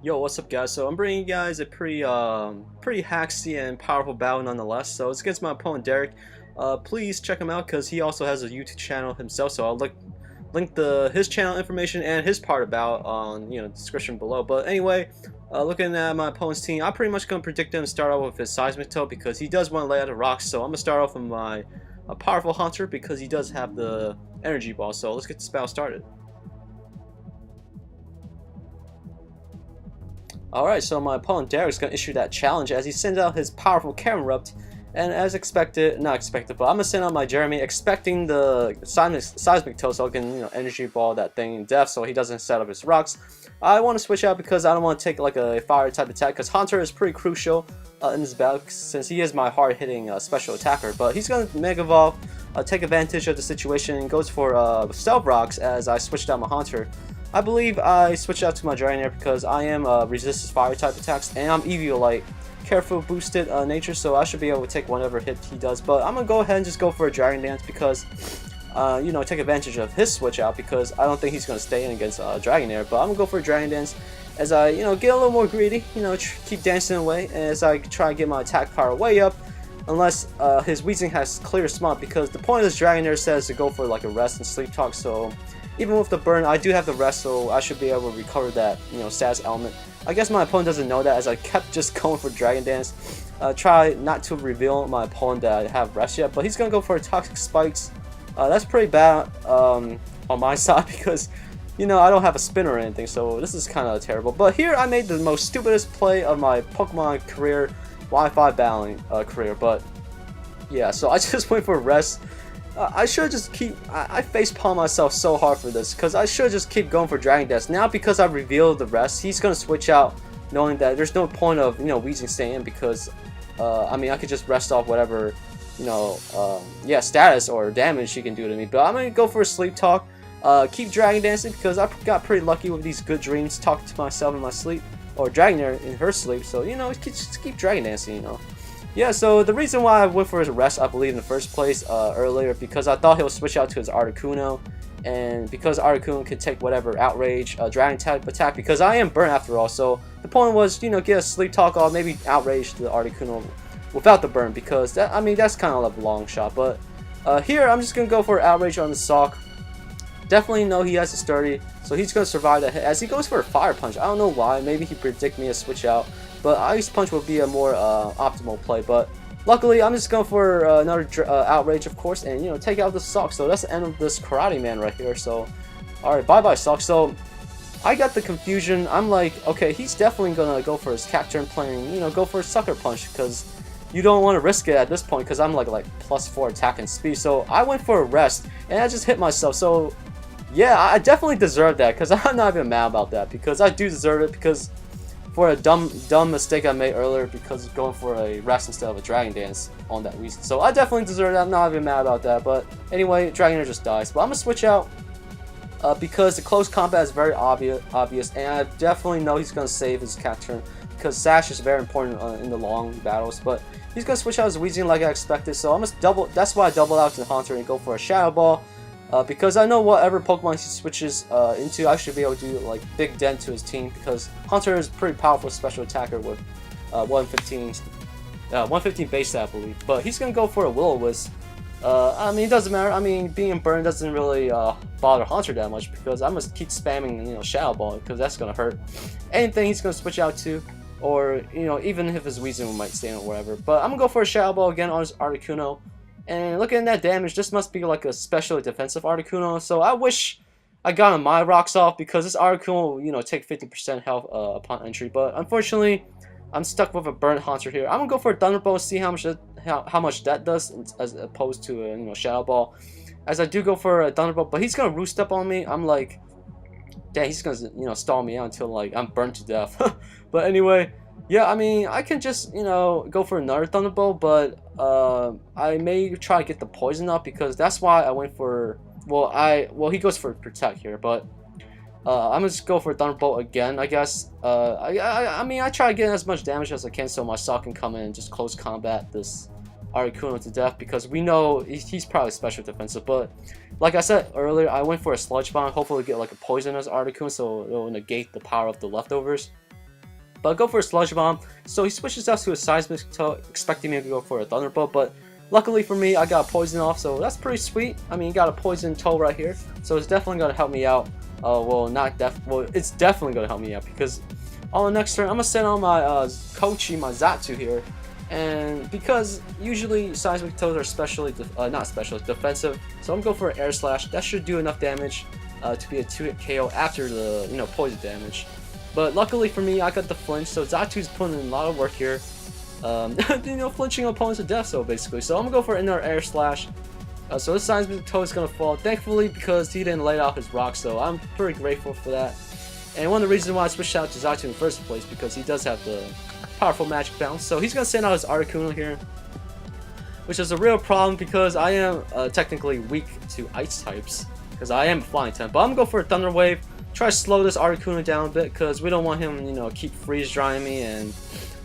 Yo, what's up, guys? So I'm bringing you guys a pretty hacksy and powerful battle nonetheless. So it's against my opponent Derryk. Please check him out because he also has a YouTube channel himself. So I'll link his channel information and his part about on the description below. But anyway, looking at my opponent's team, I'm pretty much gonna predict him to start off with his seismic toe because he does want to lay out the rocks. So I'm gonna start off with my powerful hunter because he does have the energy ball. So let's get this battle started. Alright, so my opponent Derryk is going to issue that challenge as he sends out his powerful Karen Erupt, and as expected, not expected, but I'm going to send out my Jeremy expecting the seismic toe so I can, energy ball that thing in depth so he doesn't set up his rocks. I want to switch out because I don't want to take like a fire type attack because Hunter is pretty crucial in this battle since he is my hard-hitting special attacker, but he's going to Mega Evolve, take advantage of the situation and goes for stealth rocks as I switched out my Hunter. I believe I switched out to my Dragonair because I am resistance fire type attacks and I'm Eviolite careful boosted nature, so I should be able to take whatever hit he does. But I'm gonna go ahead and just go for a Dragon Dance because take advantage of his switch out because I don't think he's gonna stay in against Dragonair. But I'm gonna go for a Dragon Dance as I get a little more greedy, keep dancing away as I try to get my attack power way up. Unless his Weezing has clear smut because the point of this Dragonair says to go for like a rest and sleep talk, so even with the burn, I do have the rest, so I should be able to recover that, status element. I guess my opponent doesn't know that as I kept just going for Dragon Dance. Try not to reveal my opponent that I have rest yet, but he's going to go for Toxic Spikes. That's pretty bad on my side because, I don't have a spin or anything, so this is kind of terrible. But here I made the most stupidest play of my Pokemon career, Wi-Fi battling career, but yeah, so I just went for rest. I should just keep. I facepalm myself so hard for this because I should just keep going for Dragon Dance. Now because I revealed the rest, he's gonna switch out, knowing that there's no point of Weezing staying in because I mean I could just rest off whatever status or damage he can do to me. But I'm gonna go for a sleep talk. Keep Dragon Dancing because I got pretty lucky with these good dreams, talking to myself in my sleep or Dragonair in her sleep. So just keep Dragon Dancing. Yeah, so the reason why I went for his rest, I believe, in the first place earlier, because I thought he'll switch out to his Articuno, and because Articuno could take whatever Outrage, Dragon type attack, because I am burnt after all, so the point was, get a Sleep Talk off, maybe Outrage the Articuno without the burn, because, that's kind of a long shot, but here I'm just going to go for Outrage on the Sock. Definitely know he has a Sturdy, so he's going to survive that hit, as he goes for a Fire Punch. I don't know why, maybe he predicted me a switch out. But Ice Punch would be a more optimal play. But luckily, I'm just going for another Outrage, of course, and take out the Sock. So that's the end of this Karate Man right here. So, alright, bye-bye, Sock. So, I got the confusion. I'm like, okay, he's definitely going to go for his Cacturn playing, go for a Sucker Punch. Because you don't want to risk it at this point. Because I'm like +4 attack and speed. So, I went for a rest, and I just hit myself. So, yeah, I definitely deserve that. Because I'm not even mad about that. Because I do deserve it. Because for a dumb mistake I made earlier because of going for a rest instead of a Dragon Dance on that reason. So I definitely deserve that. I'm not even mad about that. But anyway, Dragonair just dies. But I'm going to switch out because the close combat is very obvious. And I definitely know he's going to save his Cacturn because Sash is very important in the long battles. But he's going to switch out his Weezing like I expected. So I'm going to double. That's why I double out to Hunter and go for a Shadow Ball. Because I know whatever Pokemon he switches into, I should be able to do big dent to his team because Hunter is a pretty powerful special attacker with 115 base stat, I believe. But he's gonna go for a Will-O-Wisp. I mean, it doesn't matter. I mean, being burned doesn't really bother Hunter that much because I'm gonna keep spamming Shadow Ball because that's gonna hurt. Anything he's gonna switch out to, or even if his Weezing might stay in or whatever. But I'm gonna go for a Shadow Ball again on his Articuno. And looking at that damage, this must be like a specially defensive Articuno. So I wish I got my rocks off because this Articuno will, take 50% health upon entry. But unfortunately, I'm stuck with a burnt Hunter here. I'm gonna go for a Thunderbolt and see how much that does as opposed to a Shadow Ball. As I do go for a Thunderbolt, but he's gonna roost up on me. I'm like, dang, he's gonna stall me out until I'm burnt to death. But anyway. Yeah, I mean, I can just, go for another Thunderbolt, but I may try to get the poison up because that's why I went for, well, he goes for Protect here, but I'm just go for Thunderbolt again, I guess. I mean, I try to get as much damage as I can so my Sock can come in and just close combat this Articuno to death because we know he's probably special defensive, but like I said earlier, I went for a Sludge Bomb, hopefully get a poisonous Articuno so it'll negate the power of the leftovers. But I'll go for a Sludge Bomb. So he switches out to a Seismic Toe, expecting me to go for a Thunderbolt, but luckily for me, I got a Poison off, so that's pretty sweet. I mean, you got a Poison Toe right here, so it's definitely going to help me out. It's definitely going to help me out, because on the next turn, I'm going to send on my my Xatu here. And because usually Seismic Toes are defensive, so I'm going to go for an Air Slash. That should do enough damage to be a 2-hit KO after the poison damage. But luckily for me, I got the flinch, so Xatu's putting in a lot of work here. Flinching opponents to death, so basically. So I'm gonna go for another Air Slash. So this Seismic Toe is gonna fall, thankfully, because he didn't light off his rock, so I'm pretty grateful for that. And one of the reasons why I switched out to Xatu in the first place, because he does have the powerful magic bounce. So he's gonna send out his Articuno here, which is a real problem because I am technically weak to ice types, because I am a flying type. But I'm gonna go for a Thunder Wave. Try to slow this Articuno down a bit, because we don't want him, keep freeze drying me and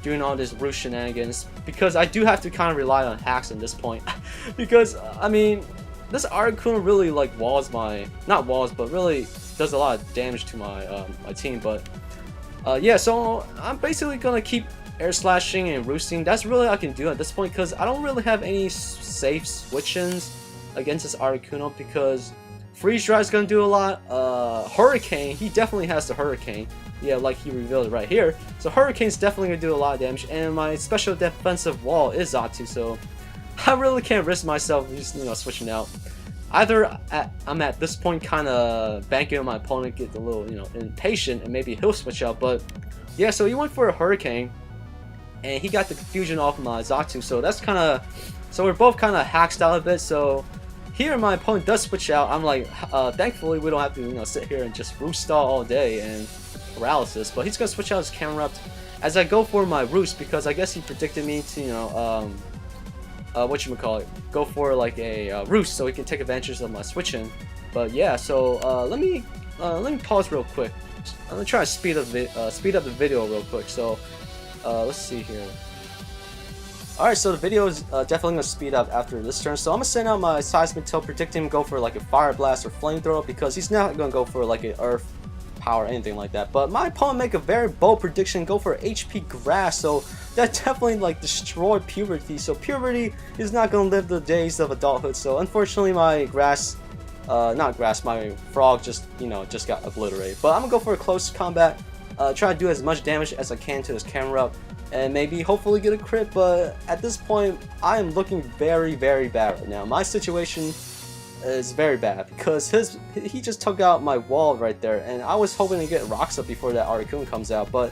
doing all this Roost shenanigans, because I do have to kind of rely on hacks at this point. Because I mean, this Articuno really but really does a lot of damage to my my team. But yeah, so I'm basically gonna keep Air Slashing and Roosting. That's really all I can do at this point, because I don't really have any safe switch-ins against this Articuno, because Freeze Dry is gonna do a lot. Hurricane, he definitely has the Hurricane. Yeah, like he revealed it right here. So Hurricane's definitely gonna do a lot of damage, and my special defensive wall is Xatu, so I really can't risk myself just switching out. Either I'm at this point kind of banking on my opponent get a little impatient, and maybe he'll switch out. But yeah, so he went for a Hurricane, and he got the confusion off of my Xatu. So that's so we're both kind of hacked out a bit. So here my opponent does switch out. I'm like, thankfully we don't have to sit here and just Roost stall all day and paralysis. But he's gonna switch out his Camerupt as I go for my Roost, because I guess he predicted me to go for like a Roost so he can take advantage of my switch in. But yeah, so let me pause real quick. I'm gonna try to speed up the video real quick. So let's see here. Alright, so the video is definitely going to speed up after this turn. So I'm going to send out my Seismic Toe, predicting him go for like a Fire Blast or Flamethrower, because he's not going to go for like an Earth Power or anything like that. But my opponent make a very bold prediction, go for HP Grass. So that definitely like destroyed Puberty. So Puberty is not going to live the days of adulthood. So unfortunately my my Frog just got obliterated. But I'm going to go for a close combat. Try to do as much damage as I can to his Camerupt, and maybe hopefully get a crit. But at this point, I am looking very, very bad right now. My situation is very bad, because he just took out my wall right there, and I was hoping to get rocks up before that Articuno comes out. But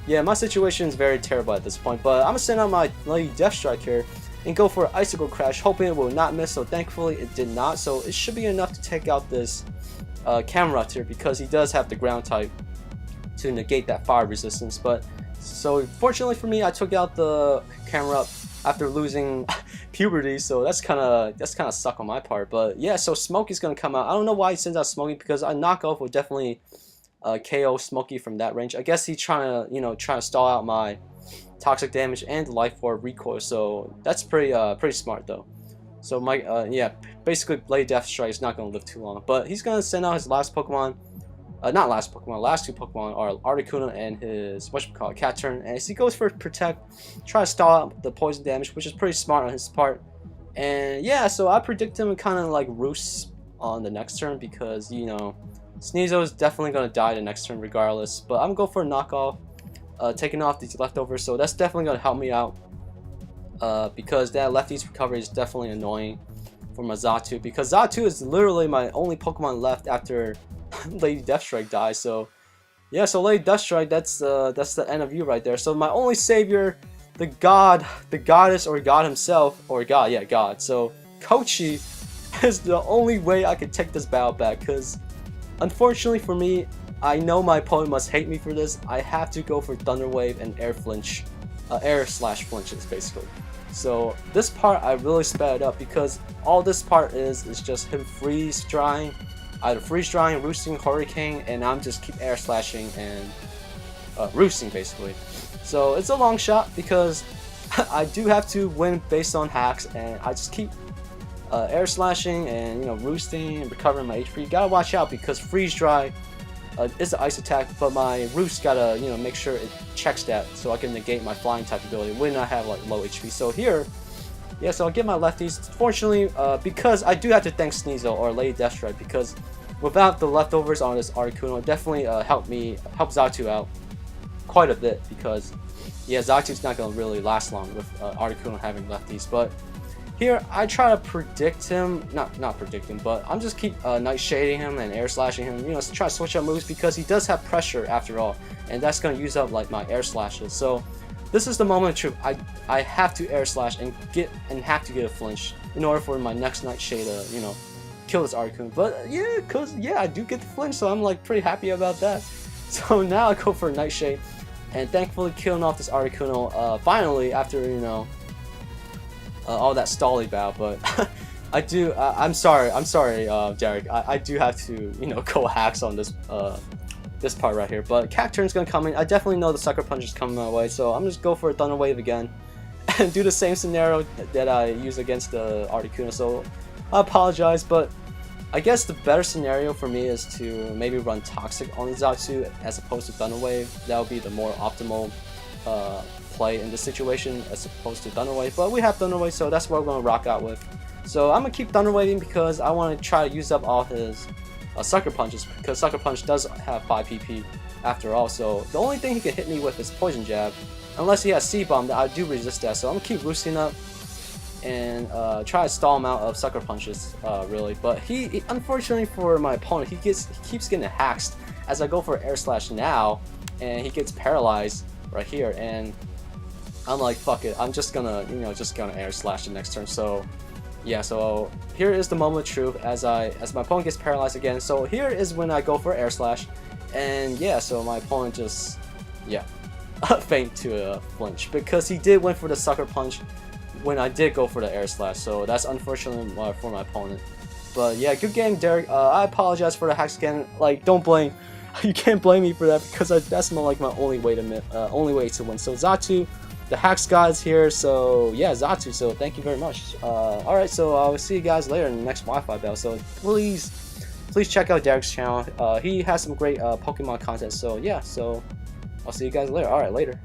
yeah, my situation is very terrible at this point. But I'm gonna send out my Lady Death Strike here and go for Icicle Crash, hoping it will not miss. So thankfully it did not, so it should be enough to take out this Camerupt here, because he does have the ground type to negate that fire resistance. But so fortunately for me, I took out the Camerupt after losing Puberty, so that's kind of suck on my part. But yeah, so Smokey's gonna come out. I don't know why he sends out Smokey, because a knockoff would definitely KO Smokey from that range. I guess he's trying to stall out my toxic damage and Life Orb recoil. So that's pretty smart though. So my yeah, basically Blade Death Strike is not gonna live too long. But he's gonna send out his last Pokemon. Last two Pokemon are Articuno and his Cat Turn. And as he goes for Protect, try to stall out the poison damage, which is pretty smart on his part. And yeah, so I predict him kind of like Roost on the next turn, because Sneasel is definitely gonna die the next turn regardless. But I'm gonna go for a knockoff, taking off these leftovers. So that's definitely gonna help me out, because that lefties recovery is definitely annoying for my Xatu, because Xatu is literally my only Pokemon left after Lady Death Strike dies. So yeah, so Lady Death Strike, that's the end of you right there. So my only savior, the god, the goddess, or god himself, or god, yeah, god. So Kochi is the only way I could take this battle back, because unfortunately for me, I know my opponent must hate me for this. I have to go for Thunder Wave and Air Slash flinches basically. So this part I really sped up, because all this part is just him freeze drying, either freeze drying, roosting, hurricane, and I'm just keep air slashing and roosting basically. So it's a long shot, because I do have to win based on hacks, and I just keep air slashing and roosting and recovering my HP. You gotta watch out, because freeze dry is the ice attack, but my roost gotta, you know, make sure it checks that so I can negate my flying type ability when I have like low HP. So here, yeah, so I'll get my lefties. Fortunately, because I do have to thank Sneasel or Lady Deathstrike, because without the leftovers on this Articuno, it definitely help Xatu out quite a bit, because yeah, Xatu's not gonna really last long with Articuno having lefties. But here I try to predict him, not predict him, but I'm just keep night shading him and air slashing him, you know, try to switch up moves, because he does have pressure after all, and that's gonna use up like my air slashes. So this is the moment of truth. I have to air slash and have to get a flinch in order for my next Nightshade to, you know, kill this Articuno. But yeah, I do get the flinch, so I'm like pretty happy about that. So now I go for a Nightshade, and thankfully killing off this Articuno finally, after, you know, all that stally battle. But I'm sorry, Derryk. I do have to, you know, go hacks on this this part right here. But Cacturn's gonna come in. I definitely know the Sucker Punch is coming my way, so I'm just go for a Thunder Wave again and do the same scenario that I used against the Articuno. So I apologize, but I guess the better scenario for me is to maybe run Toxic on the Xatu as opposed to Thunder Wave. That would be the more optimal play in this situation as opposed to Thunder Wave. But we have Thunder Wave, so that's what we're gonna rock out with. So I'm gonna keep Thunder Waving because I want to try to use up all his Sucker Punches, because Sucker Punch does have 5 PP after all. So the only thing he can hit me with is Poison Jab, unless he has C-Bomb, that I do resist that. So I'm gonna keep boosting up and try to stall him out of Sucker Punches, really. But he unfortunately for my opponent, he keeps getting hacked as I go for Air Slash now, and he gets paralyzed right here, and I'm like, fuck it, I'm just gonna, you know, Air Slash the next turn. So yeah, so here is the moment of truth as my opponent gets paralyzed again. So here is when I go for Air Slash, and yeah, so my opponent just, yeah, faint to a flinch, because he did went for the Sucker Punch when I did go for the Air Slash. So that's unfortunate for my opponent. But yeah, good game, Derryk. I apologize for the hacks again. Like, don't blame, you can't blame me for that, because that's like my only way to win. So Xatu, the hacks guys here. So yeah, Xatu. So thank you very much. All right, so I will see you guys later in the next Wi-Fi battle. So please check out Derryk's channel. He has some great Pokemon content. So yeah, so I'll see you guys later. All right, later.